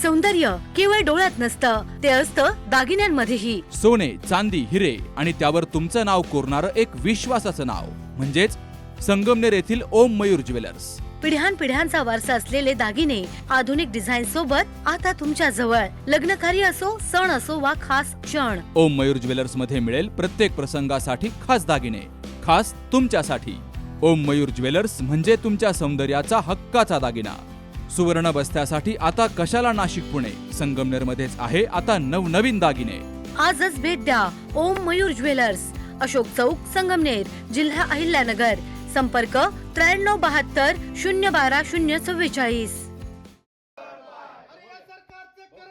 सौंदर्य केवळ डोळ्यात नसतं, ते असतं दागिन्यांमध्येही. सोने, चांदी, हिरे आणि त्यावर तुमचं नाव कोरणारं एक विश्वासाचं नाव म्हणजेच संगमनेर येथील ओम मयूर ज्वेलर्स. पिढ्यानपिढ्यांचा वारसा असलेले दागिने आधुनिक डिझाईन सोबत आता तुमच्या जवळ. लग्न कार्य असो, सण असो वा खास क्षण, ओम मयूर ज्वेलर्स मध्ये मिळेल प्रत्येक प्रसंगासाठी खास दागिने, खास तुमच्यासाठी. ओम मयूर ज्वेलर्स म्हणजे तुमच्या सौंदर्याचा हक्काचा दागिना. सुवर्ण बस्त्यासाठी आता कशाला नाशिक पुणे, संगमनेर मध्येच आहे आता नवनवीन दागिने. आजच भेट द्या ओम मयूर ज्वेलर्स, अशोक चौक, संगमनेर, जिल्हा अहिल्यानगर. संपर्क 9372 012 044.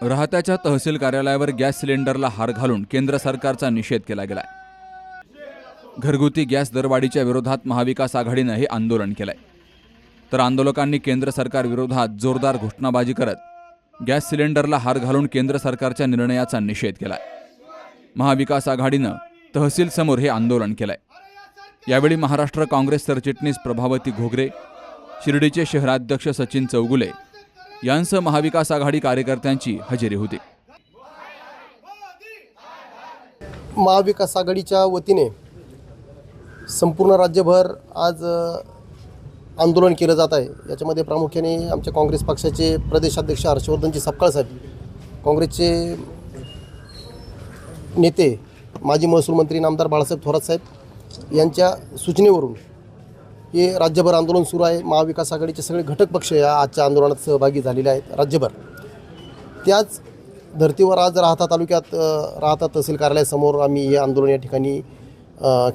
राहत्याच्या तहसील कार्यालयावर गॅस सिलेंडरला हार घालून केंद्र सरकारचा निषेध केला गेलाय. घरगुती गॅस दरवाढीच्या विरोधात महाविकास आघाडीनं हे आंदोलन केलंय. तर आंदोलकांनी केंद्र सरकार विरोधात जोरदार घोषणाबाजी करत गॅस सिलेंडरला हार घालून केंद्र सरकारच्या निर्णयाचा निषेध केलाय. महाविकास आघाडीनं तहसील समोर हे आंदोलन केलंय. यावेळी महाराष्ट्र काँग्रेस सरचिटणीस प्रभावती घोगरे, शिर्डीचे शहराध्यक्ष सचिन चौगुले यांसह महाविकास आघाडी कार्यकर्त्यांची हजेरी होती. महाविकास आघाडीच्या वतीने संपूर्ण राज्यभर आज आंदोलन केलं जात आहे. याच्यामध्ये प्रामुख्याने आमच्या काँग्रेस पक्षाचे प्रदेशाध्यक्ष हर्षवर्धनजी सपकाळ साहेब, काँग्रेसचे नेते माजी महसूल मंत्री नामदार बाळासाहेब थोरात साहेब यांच्या सूचनेवरून हे राज्यभर आंदोलन सुरू आहे. महाविकास आघाडीचे सगळे घटक पक्ष या आजच्या आंदोलनात सहभागी झालेले आहेत राज्यभर. त्याच धर्तीवर आज राहता तालुक्यात राहता तहसील कार्यालयासमोर आम्ही हे आंदोलन या ठिकाणी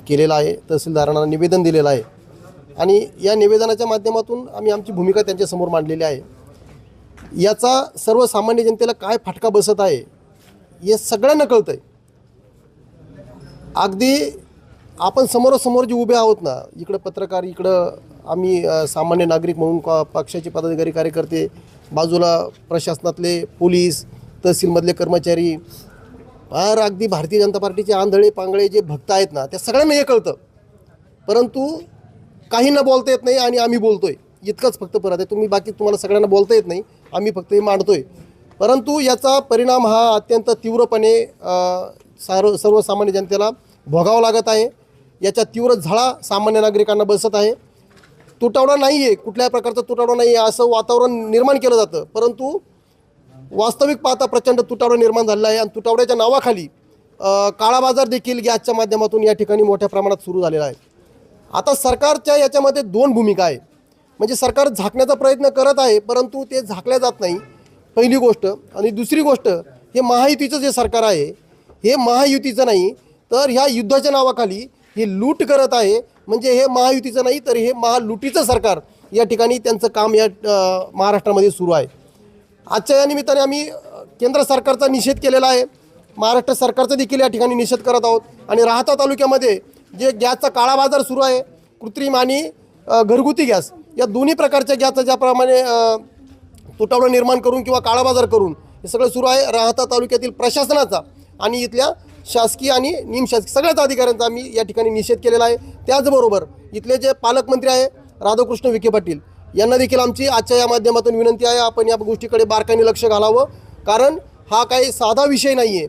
केलेलं आहे. तहसीलदारांना निवेदन दिलेलं आहे आणि या निवेदनाच्या माध्यमातून आम्ही आमची भूमिका त्यांच्यासमोर मांडलेली आहे. याचा सर्वसामान्य जनतेला काय फटका बसत आहे हे सगळ्यांना कळतं आहे. अगदी आपण समोरासमोर जे उभे आहोत ना, इकडं पत्रकार, इकडं आम्ही सामान्य नागरिक म्हणून पक्षाचे पदाधिकारी कार्यकर्ते, बाजूला प्रशासनातले पोलीस, तहसीलमधले कर्मचारी, अगदी भारतीय जनता पार्टीचे आंधळे पांगळे जे भक्त आहेत ना, त्या सगळ्यांना हे कळतं. परंतु काहींना बोलता येत नाही आणि आम्ही बोलतोय, इतकंच फक्त परत आहे. बाकी तुम्हाला सगळ्यांना बोलता येत नाही, आम्ही फक्त हे मांडतोय. परंतु याचा परिणाम हा अत्यंत तीव्रपणे सर्वसामान्य जनतेला भोगावा लागत आहे. याच्या तीव्र झळा सामान्य नागरिकांना बसत आहे. तुटवडा नाही आहे, कुठल्याही प्रकारचा तुटवडा नाही आहे असं वातावरण निर्माण केलं जातं. परंतु वास्तविक पाहता प्रचंड तुटवडा निर्माण झालेला आहे आणि तुटवड्याच्या नावाखाली काळा बाजार देखील गॅसच्या माध्यमातून या ठिकाणी मोठ्या प्रमाणात सुरू झालेला आहे. आता सरकारच्या याच्यामध्ये दोन भूमिका आहे. म्हणजे सरकार झाकण्याचा प्रयत्न करत आहे परंतु ते झाकल्या जात नाही, पहिली गोष्ट. आणि दुसरी गोष्ट, हे महायुतीचं जे सरकार आहे हे महायुतीचं नाही तर ह्या युद्धाच्या नावाखाली हे लूट करत आहे. म्हणजे हे महायुतीचं नाही तर हे महालुटीचं सरकार या ठिकाणी त्यांचं काम या महाराष्ट्रामध्ये सुरू आहे. आजच्या या निमित्ताने आम्ही केंद्र सरकारचा निषेध केलेला आहे. महाराष्ट्र सरकारचा देखील या ठिकाणी निषेध करत आहोत. आणि राहता तालुक्यामध्ये जे गॅसचा काळा बाजार सुरू आहे, कृत्रिम आणि घरगुती गॅस या दोन्ही प्रकारच्या गॅसचा ज्याप्रमाणे तुटवडा निर्माण करून किंवा काळा बाजार करून हे सगळं सुरू आहे. राहता तालुक्यातील प्रशासनाचा आणि इथल्या शासकीय आणि निमशासकीय सगळ्याच अधिकाऱ्यांचा आम्ही या ठिकाणी निषेध केलेला आहे. त्याचबरोबर इथले जे पालकमंत्री आहे राधाकृष्ण विखे पाटील यांना देखील आमची आजच्या या माध्यमातून विनंती आहे, आपण या गोष्टीकडे बारकाईने लक्ष घालावं. कारण हा काही साधा विषय नाही आहे.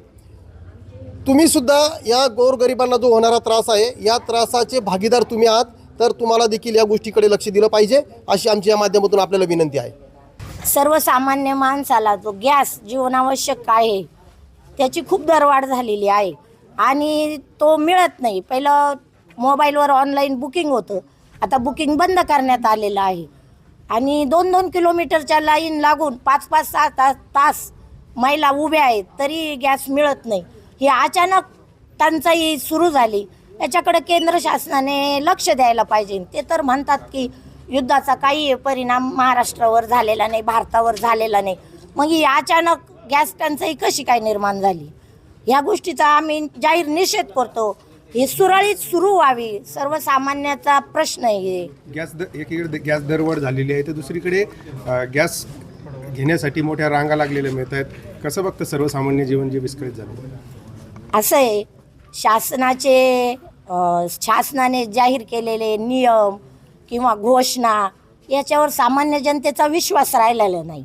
तुम्हीसुद्धा या गोरगरिबांना जो होणारा त्रास आहे या त्रासाचे भागीदार तुम्ही आहात, तर तुम्हाला देखील या गोष्टीकडे लक्ष दिलं पाहिजे अशी आमची या माध्यमातून आपल्याला विनंती आहे. सर्वसामान्य माणसाला जो गॅस जीवनावश्यक आहे त्याची खूप दरवाढ झालेली आहे आणि तो मिळत नाही. पहिलं मोबाईलवर ऑनलाईन बुकिंग होतं, आता बुकिंग बंद करण्यात आलेलं आहे. आणि 2-2 किलोमीटरच्या लाईन लागून 5-5, 6 तास महिला उभ्या आहेत तरी गॅस मिळत नाही. ही अचानक टंचाई सुरू झाली, याच्याकडे केंद्र शासनाने लक्ष द्यायला पाहिजे. ते तर म्हणतात की युद्धाचा काही परिणाम महाराष्ट्रावर झालेला नाही, भारतावर झालेला नाही. मग ही अचानक गॅस टंचाई कशी काय निर्माण झाली, ह्या गोष्टीचा आम्ही जाहीर निषेध करतो. हे सुरळीत सुरू व्हावी, सर्वसामान्याचा प्रश्न आहे. एकीकडे गॅस दरवाढ झालेली आहे तर दुसरीकडे गॅस घेण्यासाठी मोठ्या रांगा लागलेल्या मिळत आहेत. कसं बघतं सर्वसामान्य जीवन जे विस्कळीत झालं? असं आहे, शासनाने जाहीर केलेले नियम किंवा घोषणा याच्यावर सामान्य जनतेचा विश्वास राहिलेला नाही.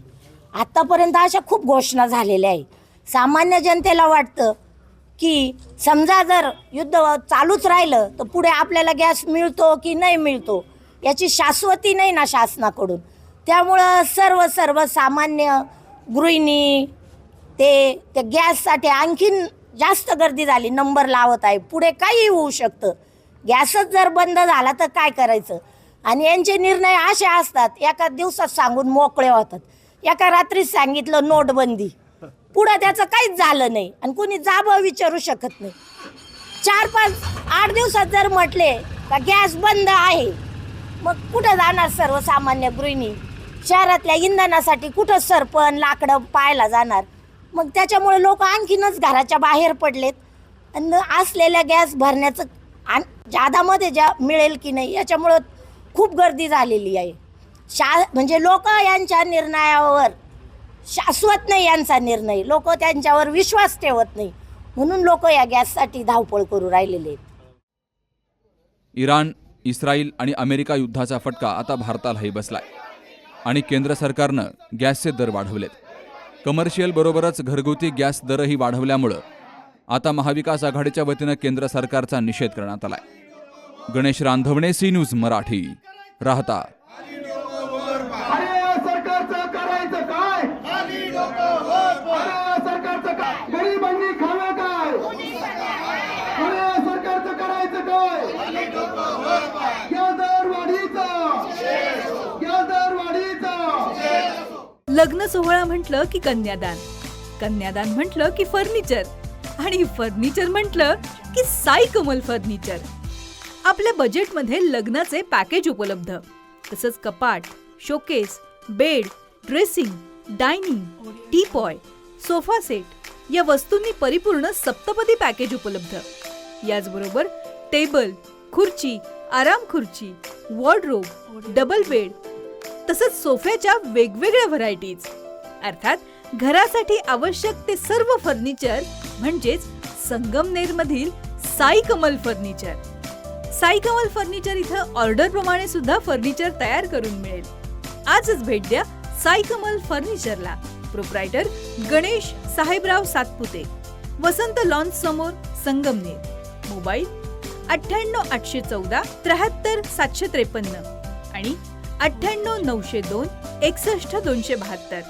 आत्तापर्यंत अशा खूप घोषणा झालेल्या आहे. सामान्य जनतेला वाटतं की समजा जर युद्ध चालूच राहिलं तर पुढे आपल्याला गॅस मिळतो की नाही मिळतो याची शाश्वती नाही ना शासनाकडून. त्यामुळं सर्व सामान्य गृहिणी ते गॅससाठी आणखीन जास्त गर्दी झाली, नंबर लावत आहे. पुढे काही होऊ शकतं. गॅसच जर बंद झाला तर काय करायचं. आणि यांचे निर्णय असे असतात, एका दिवसात सांगून मोकळे होतात. एका रात्रीच सांगितलं नोटबंदी, पुढं त्याचं काहीच झालं नाही आणि कोणी जाबं विचारू शकत नाही. 4-5-8 दिवसात जर म्हटले का गॅस बंद आहे, मग कुठं जाणार सर्वसामान्य गृहिणी. शहरातल्या इंधनासाठी कुठं सरपण लाकडं पाहायला जाणार. मग त्याच्यामुळे लोक आणखीनच घराच्या बाहेर पडलेत आणि असलेल्या गॅस भरण्याचं जादामध्ये मिळेल की नाही याच्यामुळं खूप गर्दी झालेली आहे. म्हणजे लोक यांच्या निर्णयावर शाश्वत नाही. यांचा निर्णय लोक त्यांच्यावर विश्वास ठेवत नाही, म्हणून लोक या गॅससाठी धावपळ करू राहिलेले आहेत. इराण, इस्रायल आणि अमेरिका युद्धाचा फटका आता भारतालाही बसलाय आणि केंद्र सरकारनं गॅसचे दर वाढवलेत. कमर्शियल बरोबरच घरगुती गॅस दरही वाढवल्यामुळं आता महाविकास आघाडीच्या वतीनं केंद्र सरकारचा निषेध करण्यात आलाय. गणेश रांधवणे, सी न्यूज मराठी, राहता. सरकारचं करायचं काय? सरकारचं काय? गरिबांनी खावं काय? सरकारचं करायचं काय? गॅस दरवाढीचा. लग्न सोहळा म्हटलं की कन्यादान, कन्यादान म्हटलं की फर्निचर आणि फर्निचर म्हटलं की साई कमल फर्निचर. आपल्या बजेटमध्ये लग्नाचे पॅकेज उपलब्ध, तसंच कपाट, showcase, bed, dressing, dining, teapoy, sofa set या वस्तूंनी परिपूर्ण सप्तपदी पॅकेज उपलब्ध. याचबरोबर टेबल, खुर्ची, आराम खुर्ची, वॉर्डरोब, डबल बेड तसंच सोफ्याच्या वेगवेगळ्या व्हरायटीज. अर्थात घरासाठी आवश्यक ते सर्व फर्निचर म्हणजेच संगमनेरमधील साई कमल फर्निचर. साई कमल फर्निचर इथं ऑर्डर प्रमाणे सुद्धा फर्निचर तयार करून मिळेल. आजच भेट द्या साई कमल फर्निचरला. प्रोप्रायटर गणेश साहेबराव सातपुते, वसंत लॉन्स समोर, संगमनेर. मोबाईल 98 814 73 753 आणि 98 902 61 272.